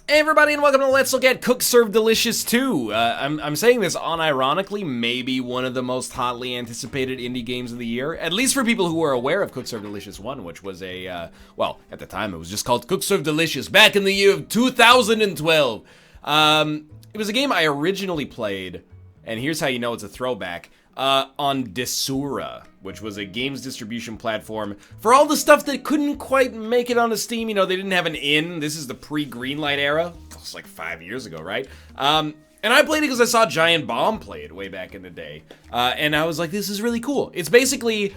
Hey everybody, and welcome to Let's Look at Cook Serve Delicious 2. I'm saying this unironically, maybe one of the most hotly anticipated indie games of the year, at least for people who are aware of Cook Serve Delicious 1, which was well, at the time it was just called Cook Serve Delicious, back in the year of 2012. It was a game I originally played, and here's how you know it's a throwback, on Desura, which was a games distribution platform for all the stuff that couldn't quite make it onto Steam. You know, they didn't have an in. This is the pre-Greenlight era. It's like 5 years ago, right? And I played it because I saw Giant Bomb play it way back in the day. And I was like, this is really cool. It's basically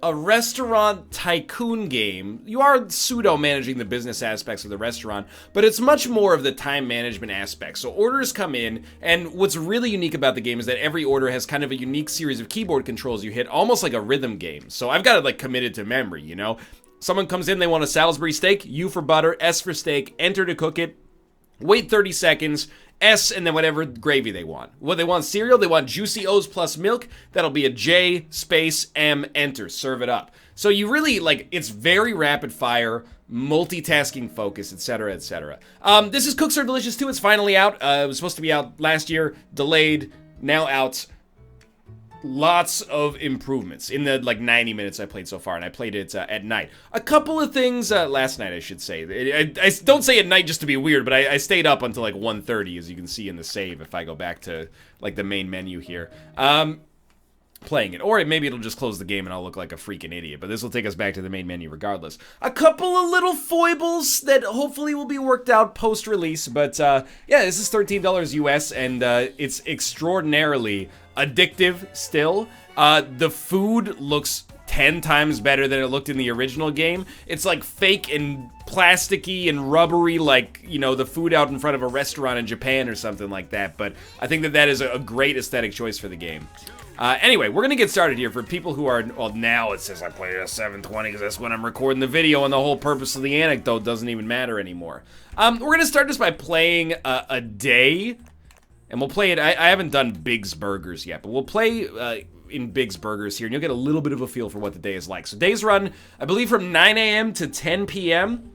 a restaurant tycoon game. You are pseudo-managing the business aspects of the restaurant, but it's much more of the time management aspect. So orders come in, and what's really unique about the game is that every order has kind of a unique series of keyboard controls you hit, almost like a rhythm game. So I've got it like committed to memory, you know? Someone comes in, they want a Salisbury steak, U for butter, S for steak, enter to cook it, wait 30 seconds, S, and then whatever gravy they want. What they want, cereal, they want Juicy O's plus milk. That'll be a J, space, M, enter. Serve it up. So you really, like, it's very rapid fire, multitasking focus, etc., etc. This is Cook Serve Delicious 2. It's finally out. It was supposed to be out last year, delayed, now out. Lots of improvements in the, 90 minutes I played so far, and I played it at night. A couple of things, last night I should say. I don't say at night just to be weird, but I stayed up until 1:30, as you can see in the save, if I go back to, the main menu here. Playing it. Or maybe it'll just close the game and I'll look like a freaking idiot, but this will take us back to the main menu regardless. A couple of little foibles that hopefully will be worked out post-release, but yeah, this is $13 US, and it's extraordinarily addictive still. The food looks 10 times better than it looked in the original game. It's like fake and plasticky and rubbery, like, you know, the food out in front of a restaurant in Japan or something like that, but I think that is a great aesthetic choice for the game. Anyway, we're gonna get started here. For people who are, well, now it says I played at 720 because that's when I'm recording the video, and the whole purpose of the anecdote doesn't even matter anymore. We're gonna start this by playing a day, and we'll play it. I haven't done Big's Burgers yet, but we'll play in Big's Burgers here, and you'll get a little bit of a feel for what the day is like. So days run, I believe, from 9 a.m. to 10 p.m.,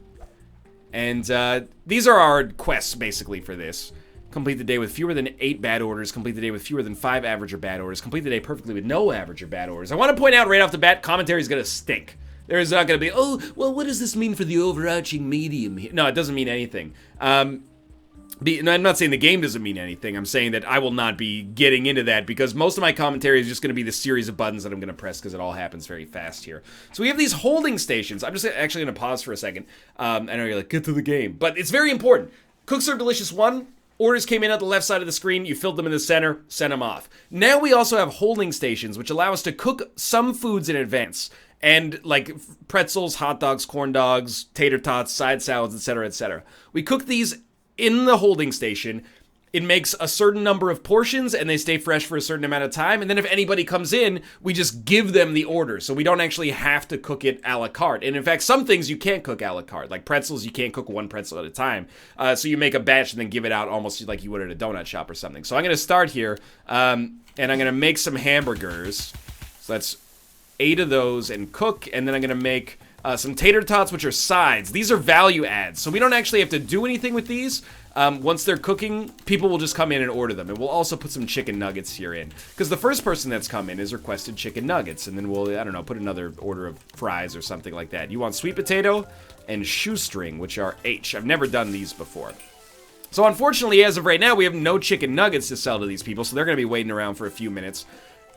and these are our quests, basically, for this. Complete the day with fewer than 8 bad orders. Complete the day with fewer than 5 average or bad orders. Complete the day perfectly with no average or bad orders. I want to point out right off the bat, commentary is going to stink. There is not going to be, oh, well, what does this mean for the overarching medium here? No, it doesn't mean anything. I'm not saying the game doesn't mean anything. I'm saying that I will not be getting into that because most of my commentary is just going to be the series of buttons that I'm going to press because it all happens very fast here. So we have these holding stations. I'm just actually going to pause for a second. I know you're like, get to the game. But it's very important. Cook Serve Delicious 1. Orders came in at the left side of the screen, you filled them in the center, sent them off. Now we also have holding stations, which allow us to cook some foods in advance. And like pretzels, hot dogs, corn dogs, tater tots, side salads, etc., etc. We cook these in the holding station. It makes a certain number of portions, and they stay fresh for a certain amount of time. And then if anybody comes in, we just give them the order. So we don't actually have to cook it a la carte. And in fact, some things you can't cook a la carte. Like pretzels, you can't cook one pretzel at a time. So you make a batch and then give it out almost like you would at a donut shop or something. So I'm going to start here, and I'm going to make some hamburgers. So that's 8 of those and cook. And then I'm going to make some tater tots, which are sides. These are value adds. So we don't actually have to do anything with these. Once they're cooking, people will just come in and order them. And we'll also put some chicken nuggets here in. Because the first person that's come in has requested chicken nuggets. And then we'll, I don't know, put another order of fries or something like that. You want sweet potato and shoestring, which are H. I've never done these before. So unfortunately, as of right now, we have no chicken nuggets to sell to these people. So they're going to be waiting around for a few minutes.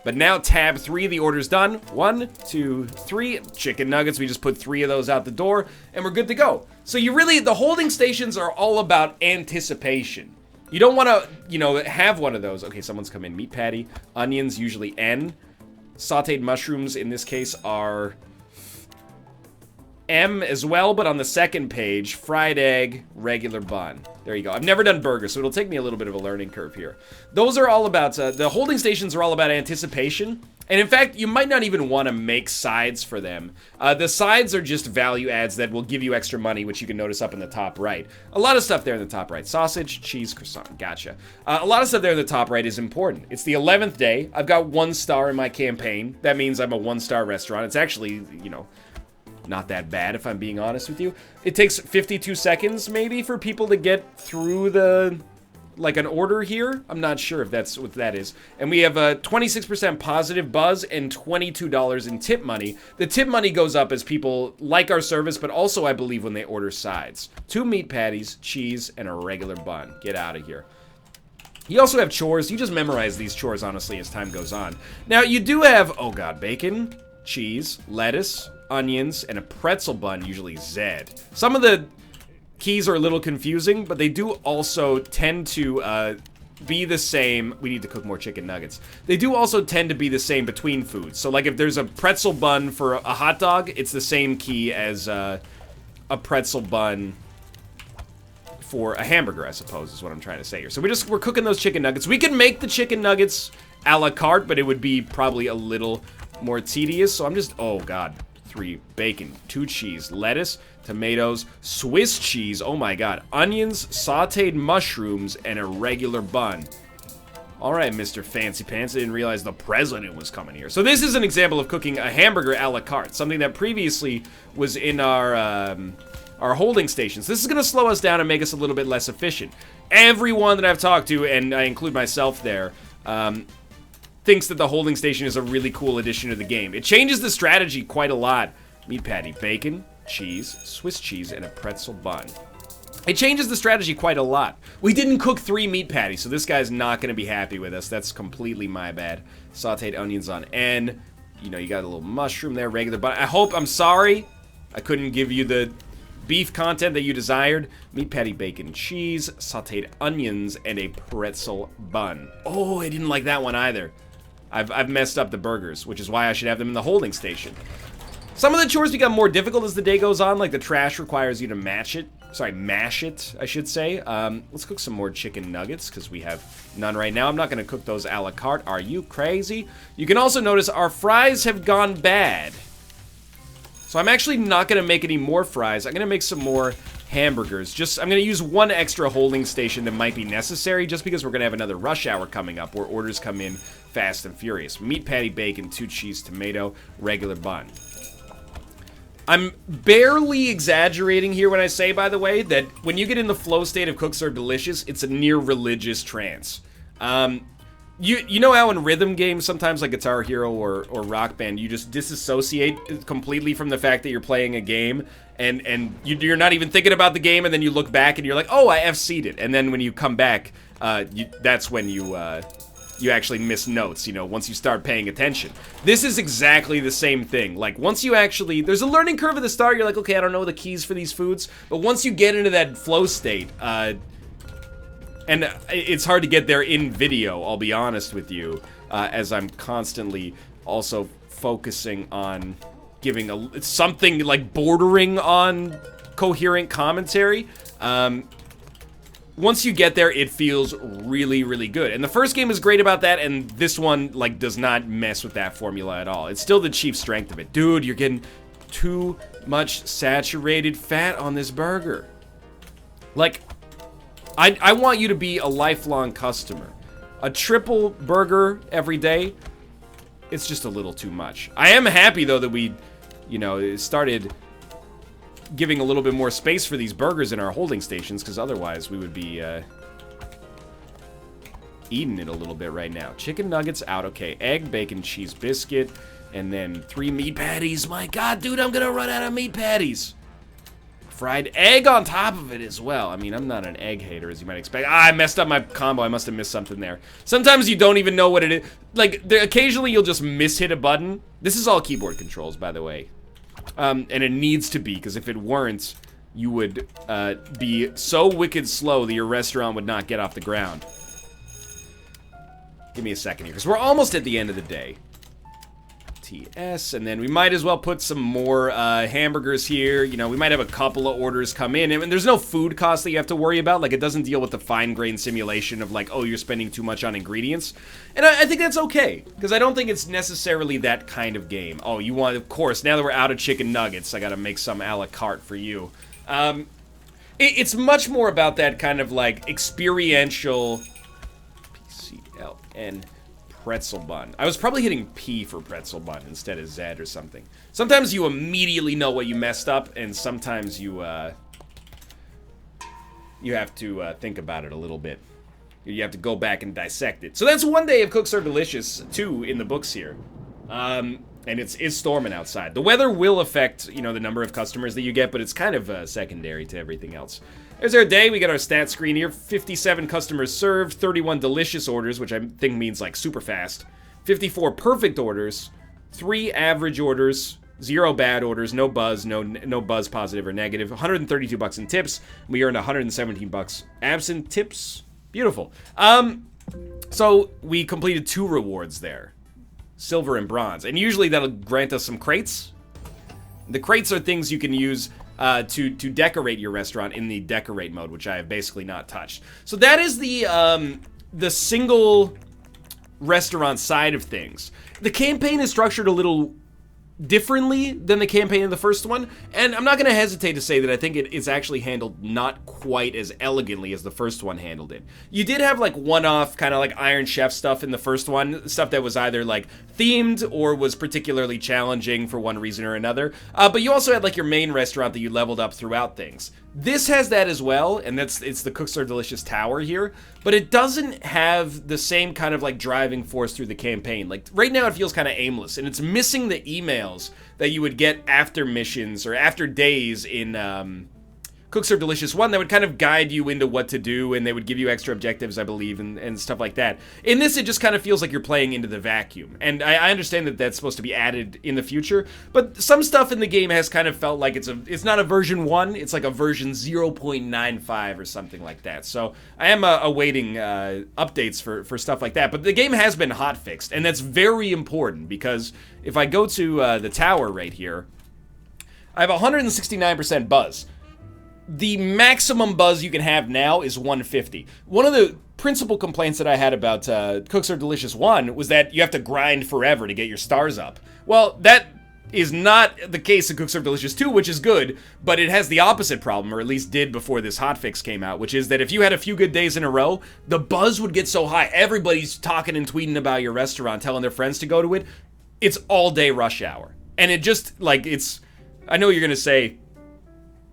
But now tab 3, the order's done. 1, 2, 3, chicken nuggets. We just put 3 of those out the door, and we're good to go. So the holding stations are all about anticipation. You don't want to, have one of those. Okay, someone's come in. Meat patty, onions, usually N. Sauteed mushrooms, in this case, are M as well, but on the second page, fried egg, regular bun. There you go. I've never done burgers, so it'll take me a little bit of a learning curve here. Those are all about, the holding stations are all about anticipation. And in fact, you might not even want to make sides for them. The sides are just value adds that will give you extra money, which you can notice up in the top right. A lot of stuff there in the top right. Sausage, cheese, croissant. Gotcha. A lot of stuff there in the top right is important. It's the 11th day. I've got 1 star in my campaign. That means I'm a 1-star restaurant. It's actually, not that bad, if I'm being honest with you. It takes 52 seconds, maybe, for people to get through the, like, an order here. I'm not sure if that's what that is. And we have a 26% positive buzz and $22 in tip money. The tip money goes up as people like our service, but also, I believe, when they order sides. 2 meat patties, cheese, and a regular bun. Get out of here. You also have chores. You just memorize these chores, honestly, as time goes on. Now, you do have, oh god, bacon, cheese, lettuce, onions, and a pretzel bun, usually Zed. Some of the keys are a little confusing, but they do also tend to be the same. We need to cook more chicken nuggets. They do also tend to be the same between foods. So, like, if there's a pretzel bun for a hot dog, it's the same key as a pretzel bun for a hamburger, I suppose, is what I'm trying to say here. So we're cooking those chicken nuggets. We can make the chicken nuggets a la carte, but it would be probably a little more tedious. So I'm just, oh god, 3 bacon, 2 cheese, lettuce, tomatoes, Swiss cheese, oh my god, onions, sauteed mushrooms, and a regular bun. All right, Mr. Fancy Pants, I didn't realize the president was coming here. So this is an example of cooking a hamburger a la carte, something that previously was in our holding stations. This is going to slow us down and make us a little bit less efficient. Everyone that I've talked to, and I include myself there, thinks that the holding station is a really cool addition to the game. It changes the strategy quite a lot. Meat patty, bacon, cheese, Swiss cheese, and a pretzel bun. It changes the strategy quite a lot. We didn't cook 3 meat patties, so this guy's not going to be happy with us. That's completely my bad. Sauteed onions on N. You know, you got a little mushroom there, regular bun. I'm sorry I couldn't give you the beef content that you desired. Meat patty, bacon, cheese, sauteed onions, and a pretzel bun. Oh, I didn't like that one either. I've messed up the burgers, which is why I should have them in the holding station. Some of the chores become more difficult as the day goes on, like the trash requires you to mash it, I should say. Let's cook some more chicken nuggets, because we have none right now. I'm not going to cook those a la carte. Are you crazy? You can also notice our fries have gone bad. So I'm actually not going to make any more fries. I'm going to make some more hamburgers. I'm going to use 1 extra holding station that might be necessary, just because we're going to have another rush hour coming up where orders come in fast and furious. Meat patty, bacon, 2 cheese, tomato, regular bun. I'm barely exaggerating here when I say, by the way, that when you get in the flow state of Cook Serve Delicious, it's a near religious trance. You know how in rhythm games, sometimes like Guitar Hero or Rock Band, you just disassociate completely from the fact that you're playing a game, and you're not even thinking about the game, and then you look back and you're like, oh, I FC'd it. And then when you come back, that's when you actually miss notes, you know, once you start paying attention. This is exactly the same thing. Like, once you actually, there's a learning curve at the start, you're like, okay, I don't know the keys for these foods, but once you get into that flow state, and it's hard to get there in video, I'll be honest with you, as I'm constantly also focusing on giving something like bordering on coherent commentary. Once you get there, it feels really, really good. And the first game is great about that, and this one, like, does not mess with that formula at all. It's still the chief strength of it. Dude, you're getting too much saturated fat on this burger. Like, I want you to be a lifelong customer. A triple burger every day, it's just a little too much. I am happy, though, that we, you know, started giving a little bit more space for these burgers in our holding stations, because otherwise we would be eating it a little bit right now. Chicken nuggets out, okay. Egg, bacon, cheese, biscuit, and then 3 meat patties. My god, dude, I'm gonna run out of meat patties. Fried egg on top of it as well. I mean, I'm not an egg hater, as you might expect. I messed up my combo. I must have missed something there. Sometimes you don't even know what it is. Like, occasionally you'll just mishit a button. This is all keyboard controls, by the way. And it needs to be, because if it weren't, you would be so wicked slow that your restaurant would not get off the ground. Give me a second here, because we're almost at the end of the day. TS, and then we might as well put some more hamburgers here. You know, we might have a couple of orders come in, and there's no food cost that you have to worry about. Like, it doesn't deal with the fine-grained simulation of, like, oh, you're spending too much on ingredients. And I think that's okay, because I don't think it's necessarily that kind of game. Oh, you want, of course, now that we're out of chicken nuggets, I gotta make some a la carte for you. It's much more about that kind of, like, experiential PCLN pretzel bun. I was probably hitting P for pretzel bun instead of Z or something. Sometimes you immediately know what you messed up, and sometimes you have to think about it a little bit. You have to go back and dissect it. So that's one day of Cook Serve Delicious 2 in the books here. And it's storming outside. The weather will affect, you know, the number of customers that you get, but it's kind of secondary to everything else. There's our day. We got our stat screen here. 57 customers served, 31 delicious orders, which I think means like super fast. 54 perfect orders, 3 average orders, 0 bad orders, no buzz, no buzz positive or negative. 132 bucks in tips. We earned 117 bucks absent tips. Beautiful. So we completed 2 rewards there. Silver and bronze. And usually that'll grant us some crates. The crates are things you can use to decorate your restaurant in the decorate mode, which I have basically not touched. So that is the single restaurant side of things. The campaign is structured a little differently than the campaign in the first one, and I'm not going to hesitate to say that I think it's actually handled not quite as elegantly as the first one handled it. You did have like one-off kind of like Iron Chef stuff in the first one, stuff that was either like themed or was particularly challenging for one reason or another, but you also had like your main restaurant that you leveled up throughout things. This has that as well, and it's the Cook Serve Delicious Tower here, but it doesn't have the same kind of like driving force through the campaign. Like right now it feels kind of aimless, and it's missing the emails that you would get after missions or after days in Cook Serve Delicious 1 that would kind of guide you into what to do, and they would give you extra objectives, I believe, and stuff like that. In this, it just kind of feels like you're playing into the vacuum, and I understand that that's supposed to be added in the future, but some stuff in the game has kind of felt like it's not a version 1, it's like a version 0.95 or something like that. So I am awaiting updates for stuff like that, but the game has been hotfixed, and that's very important, because if I go to the tower right here, I have 169% buzz. The maximum buzz you can have now is 150. One of the principal complaints that I had about Cook Serve Delicious 1 was that you have to grind forever to get your stars up. Well, that is not the case in Cook Serve Delicious 2, which is good, but it has the opposite problem, or at least did before this hotfix came out, which is that if you had a few good days in a row, the buzz would get so high. Everybody's talking and tweeting about your restaurant, telling their friends to go to it. It's all day rush hour. And it just, like, I know you're going to say,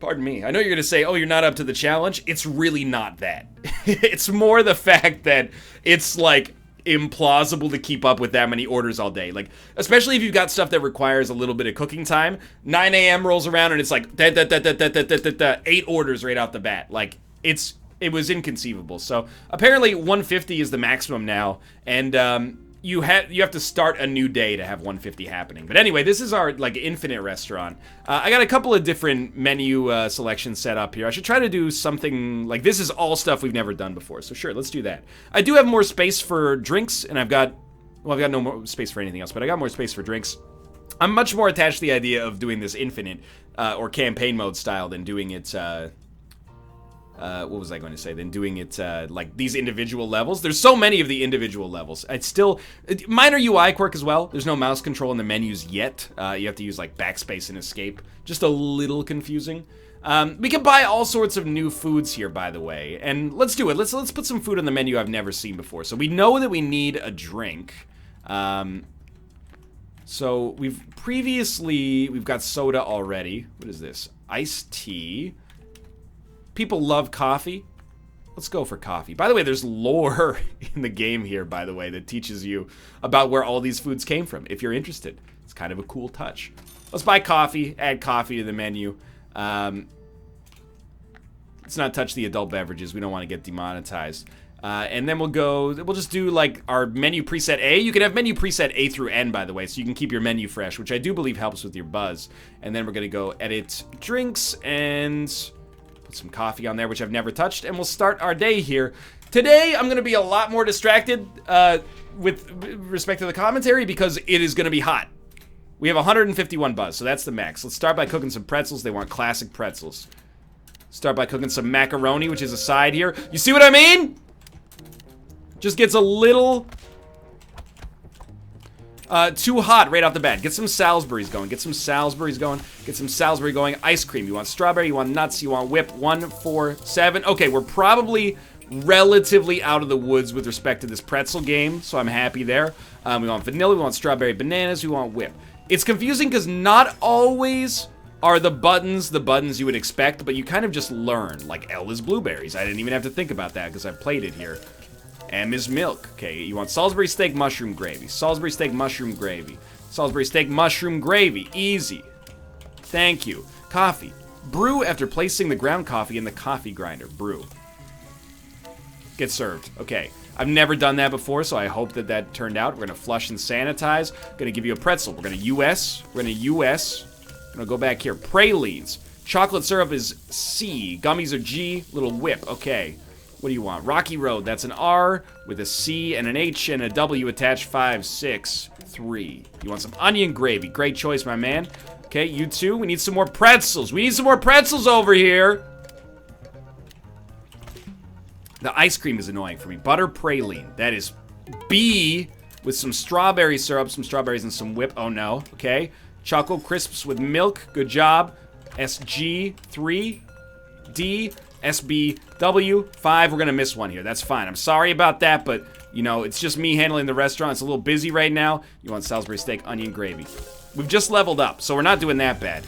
pardon me, I know you're going to say, oh, you're not up to the challenge. It's really not that. It's more the fact that it's, like, implausible to keep up with that many orders all day. Like, especially if you've got stuff that requires a little bit of cooking time. 9 a.m. rolls around and it's like, 8 orders right out the bat. Like, it was inconceivable. So, apparently 150 is the maximum now, and, you have to start a new day to have 150 happening. But anyway, this is our, like, infinite restaurant. I got a couple of different menu selections set up here. I should try to do something like this is all stuff we've never done before. So sure, let's do that. I do have more space for drinks, and I've got no more space for anything else, but I got more space for drinks. I'm much more attached to the idea of doing this infinite or campaign mode style than doing it what was I going to say? Than doing it like these individual levels. There's so many of the individual levels. It's still minor UI quirk as well. There's no mouse control in the menus yet. You have to use like backspace and escape. Just a little confusing. We can buy all sorts of new foods here, by the way, and let's do it. Let's put some food on the menu I've never seen before. So we know that we need a drink. So we've got soda already. What is this? Iced tea. People love coffee. Let's go for coffee. By the way, there's lore in the game here, by the way, that teaches you about where all these foods came from, if you're interested. It's kind of a cool touch. Let's buy coffee, add coffee to the menu. Let's not touch the adult beverages. We don't want to get demonetized. And then we'll just do like our menu preset A. You can have menu preset A through N, by the way, so you can keep your menu fresh, which I do believe helps with your buzz. And then we're going to go edit drinks and put some coffee on there, which I've never touched, and we'll start our day here. Today, I'm going to be a lot more distracted with respect to the commentary because it is going to be hot. We have 151 buzz, so that's the max. Let's start by cooking some pretzels. They want classic pretzels. Start by cooking some macaroni, which is a side here. You see what I mean? Just gets a little too hot right off the bat. Get some Salisbury's going. Get some Salisbury's going. Get some Salisbury going. Ice cream. You want strawberry, you want nuts, you want whip. 1, 4, 7. Okay, we're probably relatively out of the woods with respect to this pretzel game, so I'm happy there. We want vanilla, we want strawberry bananas, we want whip. It's confusing because not always are the buttons you would expect, but you kind of just learn. Like L is blueberries. I didn't even have to think about that because I've played it here. M is milk. Okay, you want Salisbury steak, mushroom gravy. Salisbury steak, mushroom gravy. Salisbury steak, mushroom gravy. Easy. Thank you. Coffee. Brew after placing the ground coffee in the coffee grinder. Brew. Get served. Okay. I've never done that before, so I hope that turned out. We're going to flush and sanitize. Going to give you a pretzel. We're going to US. We're going to US. I'm going to go back here. Pralines. Chocolate syrup is C. Gummies are G. Little whip. Okay. What do you want? Rocky Road. That's an R with a C and an H and a W attached. 5, 6, 3. You want some onion gravy. Great choice, my man. Okay, you too. We need some more pretzels. We need some more pretzels over here. The ice cream is annoying for me. Butter praline. That is B with some strawberry syrup, some strawberries and some whip. Oh no. Okay. Choco crisps with milk. Good job. SG 3. D. SBW 5. We're gonna miss one here. That's fine. I'm sorry about that, but you know, it's just me handling the restaurant. It's a little busy right now. You want Salisbury steak, onion gravy. We've just leveled up, so we're not doing that bad.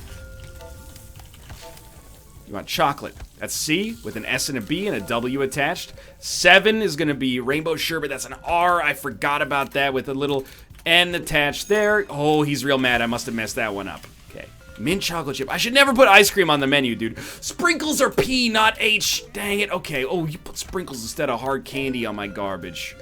You want chocolate. That's C with an S and a B and a W attached. 7 is going to be rainbow sherbet. That's an R. I forgot about that with a little N attached there. Oh, he's real mad. I must have messed that one up. Okay. Mint chocolate chip. I should never put ice cream on the menu, dude. Sprinkles are P, not H. Dang it. Okay. Oh, you put sprinkles instead of hard candy on my garbage.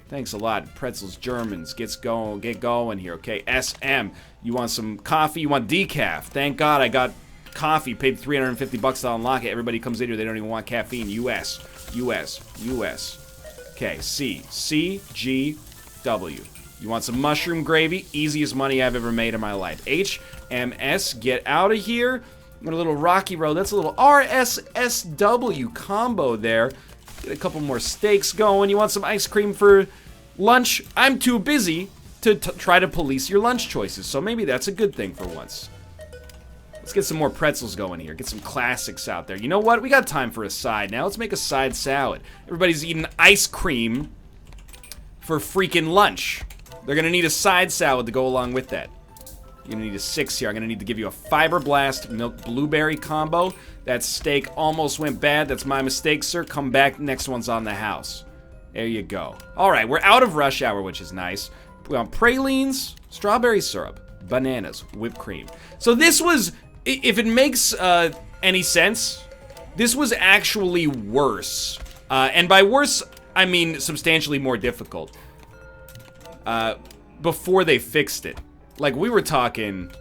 Thanks a lot. Pretzels, Germans. Get going here. Okay. SM. You want some coffee? You want decaf? Thank God I got coffee. Paid $350 to unlock it. Everybody comes in here. They don't even want caffeine. US. Okay. C, G, W. You want some mushroom gravy? Easiest money I've ever made in my life. H, M, S. Get out of here. I'm a little Rocky Road. That's a little R, S, S, W combo there. Get a couple more steaks going. You want some ice cream for lunch? I'm too busy to try to police your lunch choices, so maybe that's a good thing for once. Let's get some more pretzels going here. Get some classics out there. You know what? We got time for a side now. Let's make a side salad. Everybody's eating ice cream for freaking lunch. They're gonna need a side salad to go along with that. You're gonna need a 6 here. I'm gonna need to give you a Fiber Blast milk blueberry combo. That steak almost went bad. That's my mistake, sir. Come back. Next one's on the house. There you go. All right, we're out of rush hour, which is nice. We want pralines, strawberry syrup, bananas, whipped cream. So this was, if it makes any sense, this was actually worse. And by worse, I mean substantially more difficult. Before they fixed it. Like, we were talking,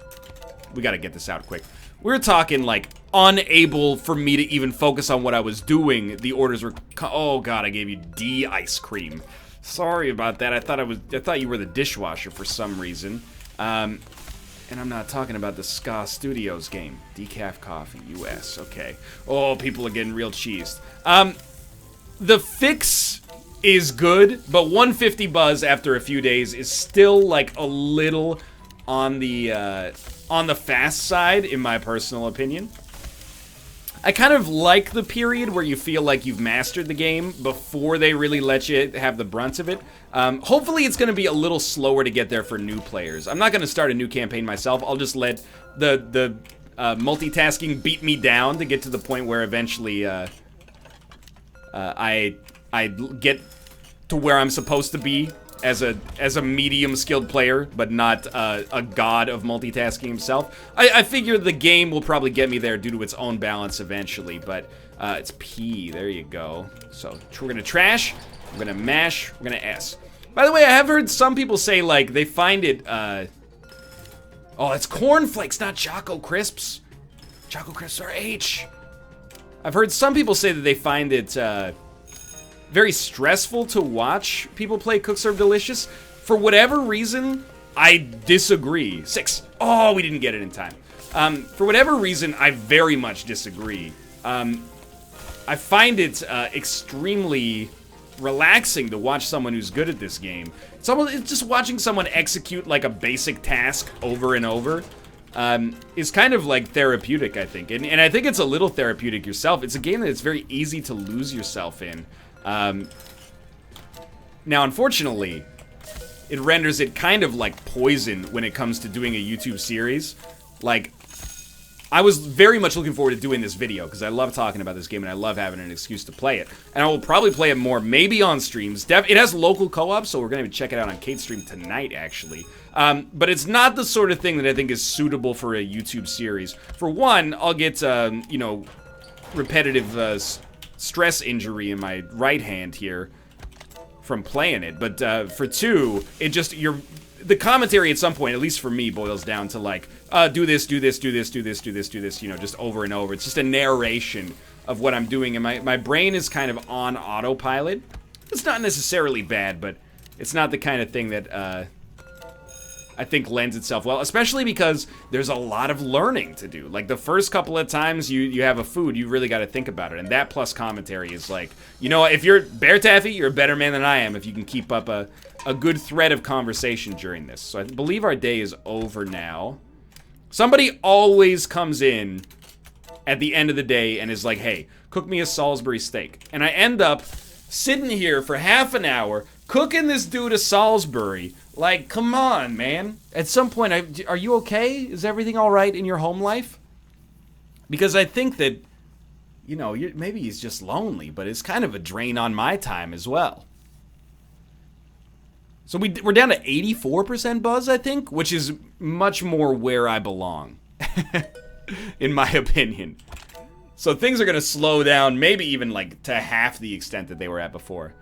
we gotta get this out quick. We were talking, like, unable for me to even focus on what I was doing. The orders were, oh god, I gave you D ice cream. Sorry about that. I thought you were the dishwasher for some reason. And I'm not talking about the Ska Studios game. Decaf coffee, US, okay. Oh, people are getting real cheesed. The fix is good, but 150 buzz after a few days is still like a little on the fast side, in my personal opinion. I kind of like the period where you feel like you've mastered the game before they really let you have the brunt of it. Hopefully it's going to be a little slower to get there for new players. I'm not going to start a new campaign myself. I'll just let the multitasking beat me down to get to the point where eventually I get to where I'm supposed to be as a medium skilled player, but not a god of multitasking himself. I figure the game will probably get me there due to its own balance eventually, but it's P, there you go. So we're gonna trash, we're gonna mash, we're gonna S. By the way, I have heard some people say, like, they find it, oh, it's cornflakes, not Choco Crisps. Choco Crisps are H. I've heard some people say that they find it, very stressful to watch people play Cook Serve Delicious. For whatever reason, I disagree. 6. Oh, we didn't get it in time. For whatever reason, I very much disagree. I find it extremely relaxing to watch someone who's good at this game. It's just watching someone execute like a basic task over and over. is kind of like therapeutic, I think. And I think it's a little therapeutic yourself. It's a game that it's very easy to lose yourself in. Now, unfortunately, it renders it kind of like poison when it comes to doing a YouTube series. Like, I was very much looking forward to doing this video because I love talking about this game and I love having an excuse to play it. And I will probably play it more, maybe on streams. It has local co-op, so we're going to check it out on Kate's stream tonight, actually. But it's not the sort of thing that I think is suitable for a YouTube series. For one, I'll get, you know, repetitive stress injury in my right hand here from playing it. But for two, it just, the commentary at some point, at least for me, boils down to like, do this, do this, do this, do this, do this, do this, you know, just over and over. It's just a narration of what I'm doing, and my brain is kind of on autopilot. It's not necessarily bad, but it's not the kind of thing that I think lends itself well, especially because there's a lot of learning to do. Like, the first couple of times you have a food, you really got to think about it, and that plus commentary is like, you know, if you're Bear Taffy, you're a better man than I am if you can keep up a good thread of conversation during this. So I believe our day is over now. Somebody always comes in at the end of the day and is like, hey, cook me a Salisbury steak. And I end up sitting here for half an hour cooking this dude a Salisbury. Like, come on, man. At some point, are you okay? Is everything all right in your home life? Because I think that, you know, maybe he's just lonely, but it's kind of a drain on my time as well. So we're down to 84% buzz, I think, which is much more where I belong, in my opinion. So things are going to slow down, maybe even like to half the extent that they were at before.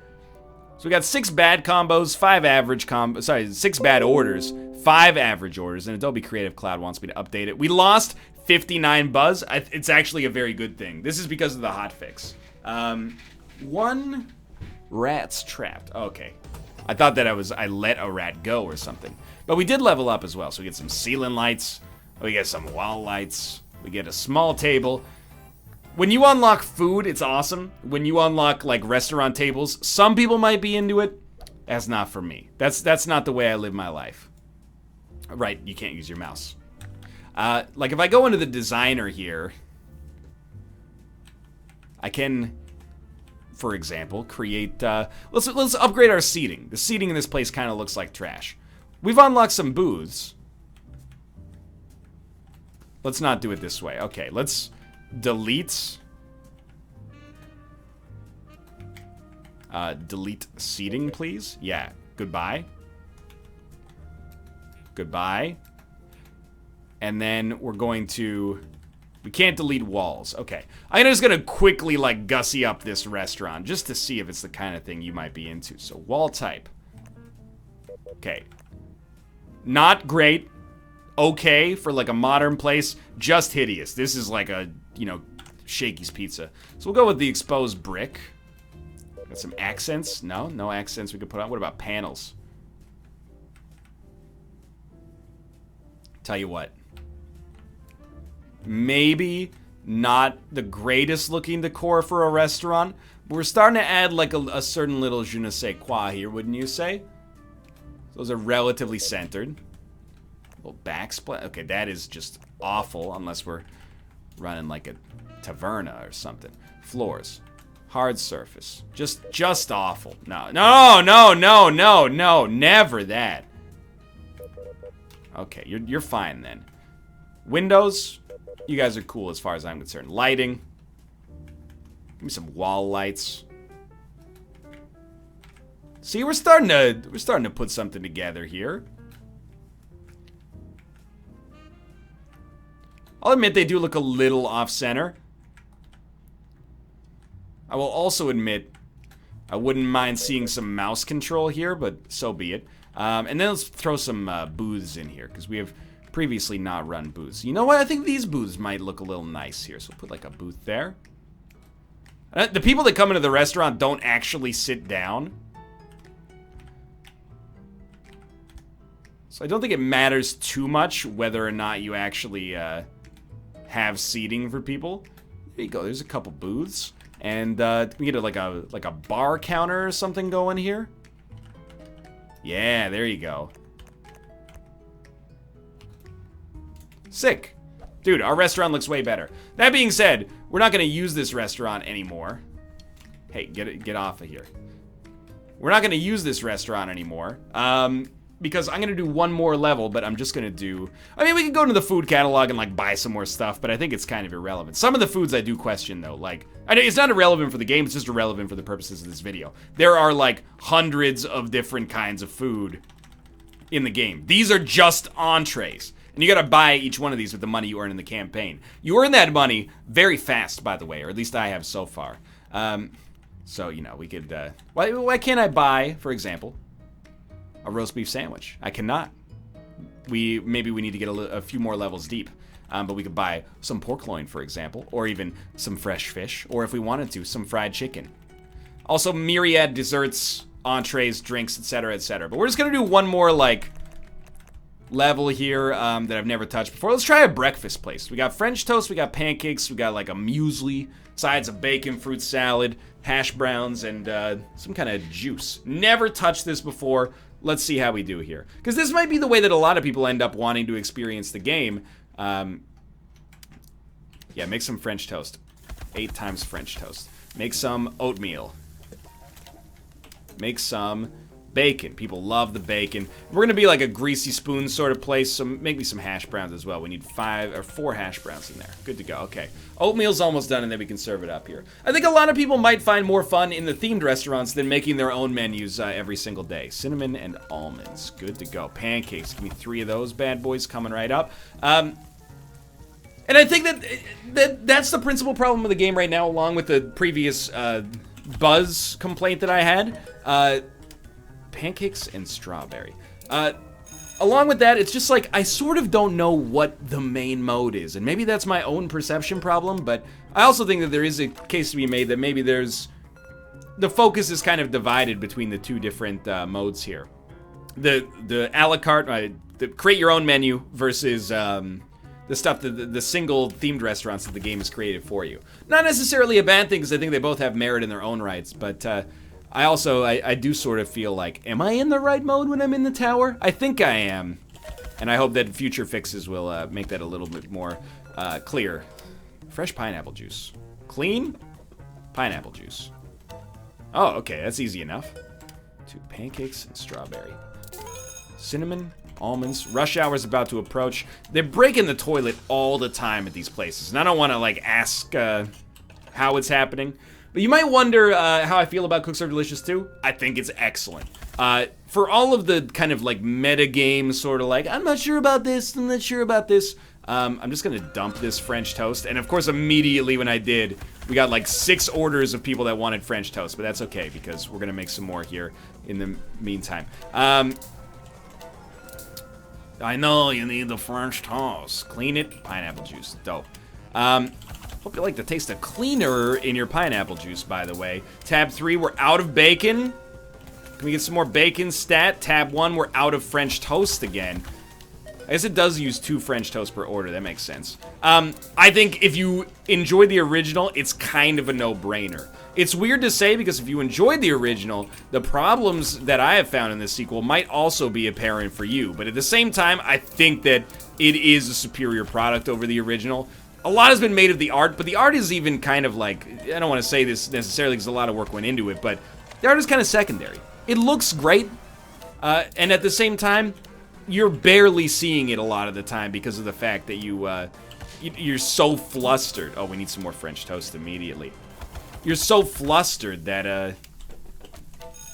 So we got 6 bad combos, 5 average combos, sorry, 6 bad orders, 5 average orders, and Adobe Creative Cloud wants me to update it. We lost 59 buzz. It's actually a very good thing. This is because of the hotfix. 1 rat's trapped. Okay. I thought that I let a rat go or something. But we did level up as well. So we get some ceiling lights. We get some wall lights. We get a small table. When you unlock food, it's awesome. When you unlock, like, restaurant tables, some people might be into it. That's not for me. That's not the way I live my life. Right, you can't use your mouse. Like, if I go into the designer here, I can, for example, create, let's upgrade our seating. The seating in this place kind of looks like trash. We've unlocked some booths. Let's not do it this way. Okay, let's delete. Delete seating, please. Yeah, goodbye. Goodbye. And then we're going to, we can't delete walls. Okay. I'm just gonna quickly, like, gussy up this restaurant just to see if it's the kind of thing you might be into. So, wall type. Okay. Not great. Okay for, like, a modern place. Just hideous. This is like a, you know, Shakey's Pizza. So we'll go with the exposed brick. Got some accents. No accents we could put on. What about panels? Tell you what. Maybe not the greatest looking decor for a restaurant, but we're starting to add like a certain little je ne sais quoi here, wouldn't you say? Those are relatively centered. A little backsplash. Okay, that is just awful unless we're running like a taverna or something. Floors. Hard surface. Just awful. No, never that. Okay, you're fine then. Windows. You guys are cool as far as I'm concerned. Lighting. Give me some wall lights. See, we're starting to put something together here. I'll admit they do look a little off-center. I will also admit I wouldn't mind seeing some mouse control here, but so be it. And then let's throw some booths in here, because we have previously not run booths. You know what? I think these booths might look a little nice here, so we'll put like a booth there. The people that come into the restaurant don't actually sit down. So I don't think it matters too much whether or not you actually have seating for people. There you go. There's a couple booths. And we get like a bar counter or something going here. Yeah, there you go. Sick. Dude, our restaurant looks way better. That being said, we're not going to use this restaurant anymore. Hey, get off of here. We're not going to use this restaurant anymore. Because I'm going to do one more level, but I'm just going to do... I mean, we could go to the food catalog and, like, buy some more stuff, but I think it's kind of irrelevant. Some of the foods I do question, though. Like, I know it's not irrelevant for the game, it's just irrelevant for the purposes of this video. There are, like, hundreds of different kinds of food in the game. These are just entrees. And you gotta buy each one of these with the money you earn in the campaign. You earn that money very fast, by the way, or at least I have so far. So, you know, we could... why can't I buy, for example... a roast beef sandwich? I cannot. Maybe we need to get a few more levels deep. But we could buy some pork loin, for example, or even some fresh fish, or if we wanted to, some fried chicken. Also, myriad desserts, entrees, drinks, etc., etc. But we're just gonna do one more, like, level here that I've never touched before. Let's try a breakfast place. We got French toast, we got pancakes, we got, like, a muesli, sides of bacon, fruit salad, hash browns, and some kind of juice. Never touched this before. Let's see how we do here. Because this might be the way that a lot of people end up wanting to experience the game. Yeah, make some French toast. 8 times French toast. Make some oatmeal. Make some bacon. People love the bacon. We're gonna be like a greasy spoon sort of place, so make me some hash browns as well. We need 5 or 4 hash browns in there. Good to go. Okay. Oatmeal's almost done, and then we can serve it up here. I think a lot of people might find more fun in the themed restaurants than making their own menus every single day. Cinnamon and almonds. Good to go. Pancakes. Give me 3 of those bad boys coming right up. And I think that's the principal problem with the game right now, along with the previous buzz complaint that I had. Pancakes and strawberry. Along with that, it's just like, I sort of don't know what the main mode is, and maybe that's my own perception problem, but I also think that there is a case to be made that maybe the focus is kind of divided between the 2 different modes here. The a la carte, the create your own menu versus the stuff, the single themed restaurants that the game has created for you. Not necessarily a bad thing, because I think they both have merit in their own rights, but I do sort of feel like, am I in the right mode when I'm in the tower? I think I am. And I hope that future fixes will make that a little bit more clear. Fresh pineapple juice. Clean pineapple juice. Oh, okay, that's easy enough. 2 pancakes and strawberry. Cinnamon, almonds. Rush hour's about to approach. They're breaking the toilet all the time at these places. And I don't want to, like, ask how it's happening. But you might wonder how I feel about Cook Serve Delicious 2. I think it's excellent. For all of the kind of like meta game sort of like, I'm not sure about this, I'm not sure about this. I'm just gonna dump this French toast. And of course, immediately when I did, we got like 6 orders of people that wanted French toast. But that's okay, because we're gonna make some more here in the meantime. I know you need the French toast. Clean it, pineapple juice, dope. Hope you like the taste of cleaner in your pineapple juice, by the way. Tab 3, we're out of bacon. Can we get some more bacon stat? Tab 1, we're out of French toast again. I guess it does use 2 French toast per order. That makes sense. I think if you enjoyed the original, it's kind of a no-brainer. It's weird to say, because if you enjoyed the original, the problems that I have found in this sequel might also be apparent for you. But at the same time, I think that it is a superior product over the original. A lot has been made of the art, but the art is even kind of like, I don't want to say this necessarily because a lot of work went into it, but the art is kind of secondary. It looks great, and at the same time, you're barely seeing it a lot of the time because of the fact that you're so flustered. Oh, we need some more French toast immediately. You're so flustered that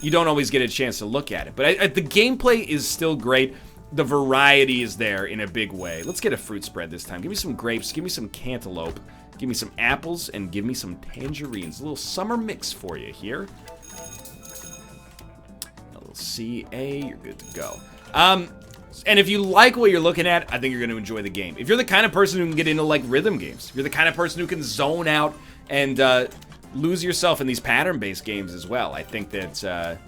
you don't always get a chance to look at it. But the gameplay is still great. The variety is there in a big way. Let's get a fruit spread this time. Give me some grapes, give me some cantaloupe, give me some apples, and give me some tangerines. A little summer mix for you here. A little CA, you're good to go. And if you like what you're looking at, I think you're going to enjoy the game. If you're the kind of person who can get into, like, rhythm games, if you're the kind of person who can zone out and lose yourself in these pattern-based games as well, I think that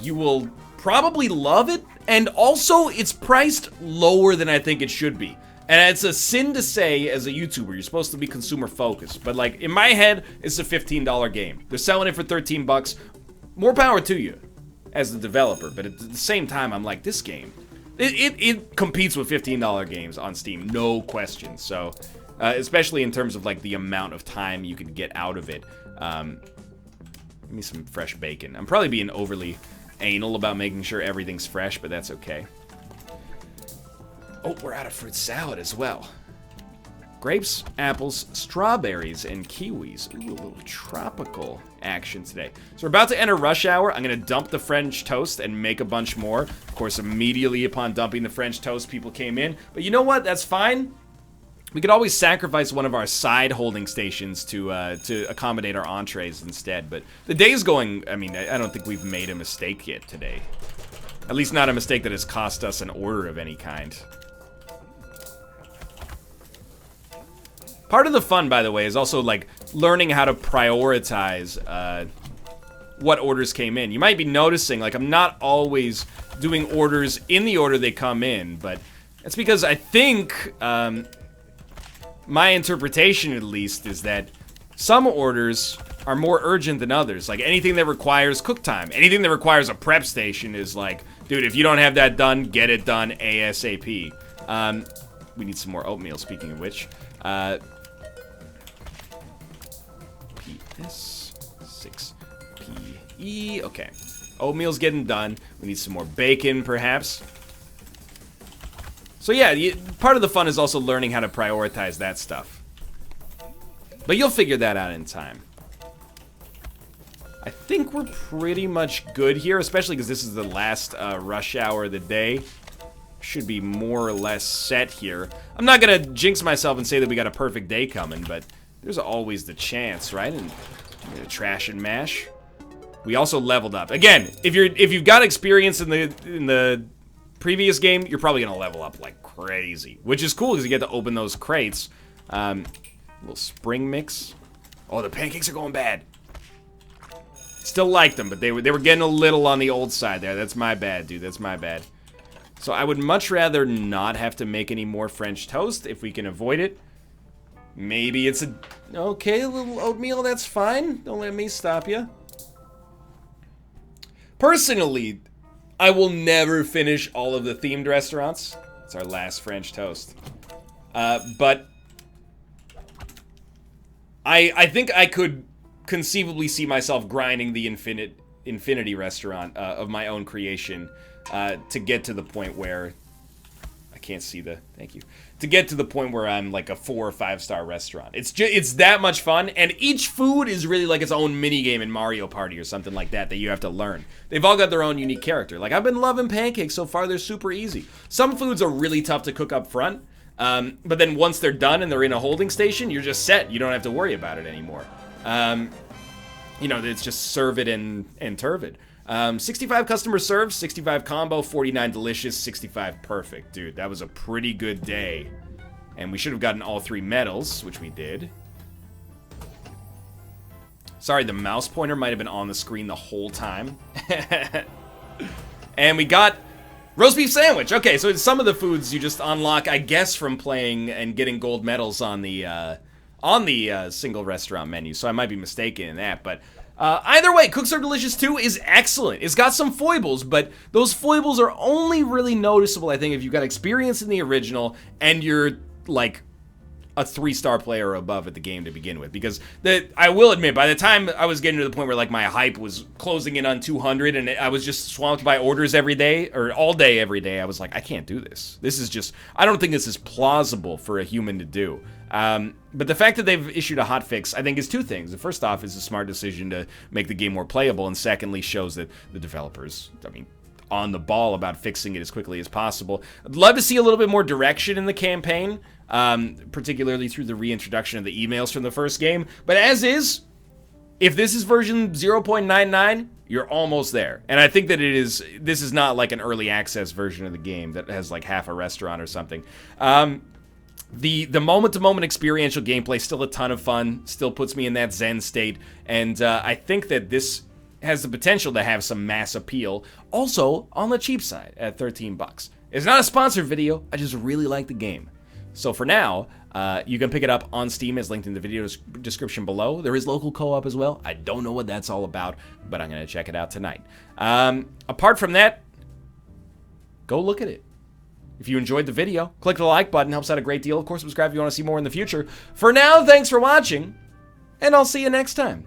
you will probably love it. And also, it's priced lower than I think it should be. And it's a sin to say as a YouTuber, you're supposed to be consumer focused. But like, in my head, it's a $15 game. They're selling it for 13 bucks. More power to you as the developer. But at the same time, I'm like, this game it competes with $15 games on Steam, no question. So, especially in terms of like the amount of time you can get out of it. Give me some fresh bacon. I'm probably being overly anal about making sure everything's fresh, but that's okay. Oh, we're out of fruit salad as well. Grapes, apples, strawberries, and kiwis. Ooh, a little tropical action today. So we're about to enter rush hour. I'm going to dump the French toast and make a bunch more. Of course, immediately upon dumping the French toast, people came in. But you know what? That's fine. We could always sacrifice one of our side holding stations to accommodate our entrees instead. But the day's going, I mean, I don't think we've made a mistake yet today. At least not a mistake that has cost us an order of any kind. Part of the fun, by the way, is also like learning how to prioritize what orders came in. You might be noticing, like, I'm not always doing orders in the order they come in, but it's because I think my interpretation, at least, is that some orders are more urgent than others. Like, anything that requires cook time, anything that requires a prep station is like, dude, if you don't have that done, get it done ASAP. We need some more oatmeal, speaking of which. This 6PE. Okay. Oatmeal's getting done. We need some more bacon, perhaps. So yeah, part of the fun is also learning how to prioritize that stuff. But you'll figure that out in time. I think we're pretty much good here, especially because this is the last rush hour of the day. Should be more or less set here. I'm not gonna jinx myself and say that we got a perfect day coming, but there's always the chance, right? And I'm gonna trash and mash. We also leveled up. Again, if you've got experience in the previous game, you're probably gonna level up like crazy, which is cool because you get to open those crates. Little spring mix. Oh, the pancakes are going bad. Still like them, but they were getting a little on the old side there. That's my bad, dude. That's my bad. So I would much rather not have to make any more French toast if we can avoid it. Maybe it's a... Okay, a little oatmeal, that's fine. Don't let me stop you. Personally, I will never finish all of the themed restaurants. It's our last French toast. But I think I could conceivably see myself grinding the Infinity restaurant of my own creation to get to the point where... I can't see the... Thank you. To get to the point where I'm like a 4 or 5 star restaurant. It's that much fun, and each food is really like its own mini game in Mario Party or something like that you have to learn. They've all got their own unique character. Like, I've been loving pancakes so far. They're super easy. Some foods are really tough to cook up front, but then once they're done and they're in a holding station, you're just set. You don't have to worry about it anymore. You know, it's just serve it and turve it. 65 customer serves, 65 combo, 49 delicious, 65 perfect. Dude, that was a pretty good day. And we should have gotten all 3 medals, which we did. Sorry, the mouse pointer might have been on the screen the whole time. And we got roast beef sandwich. Okay, so some of the foods you just unlock, I guess, from playing and getting gold medals on the single restaurant menu. So I might be mistaken in that, but... either way, Cook Serve Delicious 2 is excellent. It's got some foibles, but those foibles are only really noticeable, I think, if you've got experience in the original and you're, like, a 3-star player or above at the game to begin with. Because, I will admit, by the time I was getting to the point where, like, my hype was closing in on 200 and I was just swamped by orders every day, or all day every day, I was like, I can't do this. This is just, I don't think this is plausible for a human to do. But the fact that they've issued a hotfix, I think, is 2 things. The first off is a smart decision to make the game more playable, and secondly shows that the developers, I mean, on the ball about fixing it as quickly as possible. I'd love to see a little bit more direction in the campaign, particularly through the reintroduction of the emails from the first game. But as is, if this is version 0.99, you're almost there. And I think that this is not like an early access version of the game that has like half a restaurant or something. The moment-to-moment experiential gameplay, still a ton of fun, still puts me in that zen state, and I think that this has the potential to have some mass appeal, also on the cheap side at $13. It's not a sponsored video, I just really like the game. So for now, you can pick it up on Steam as linked in the video description below. There is local co-op as well. I don't know what that's all about, but I'm going to check it out tonight. Apart from that, go look at it. If you enjoyed the video, click the like button, helps out a great deal. Of course, subscribe if you want to see more in the future. For now, thanks for watching, and I'll see you next time.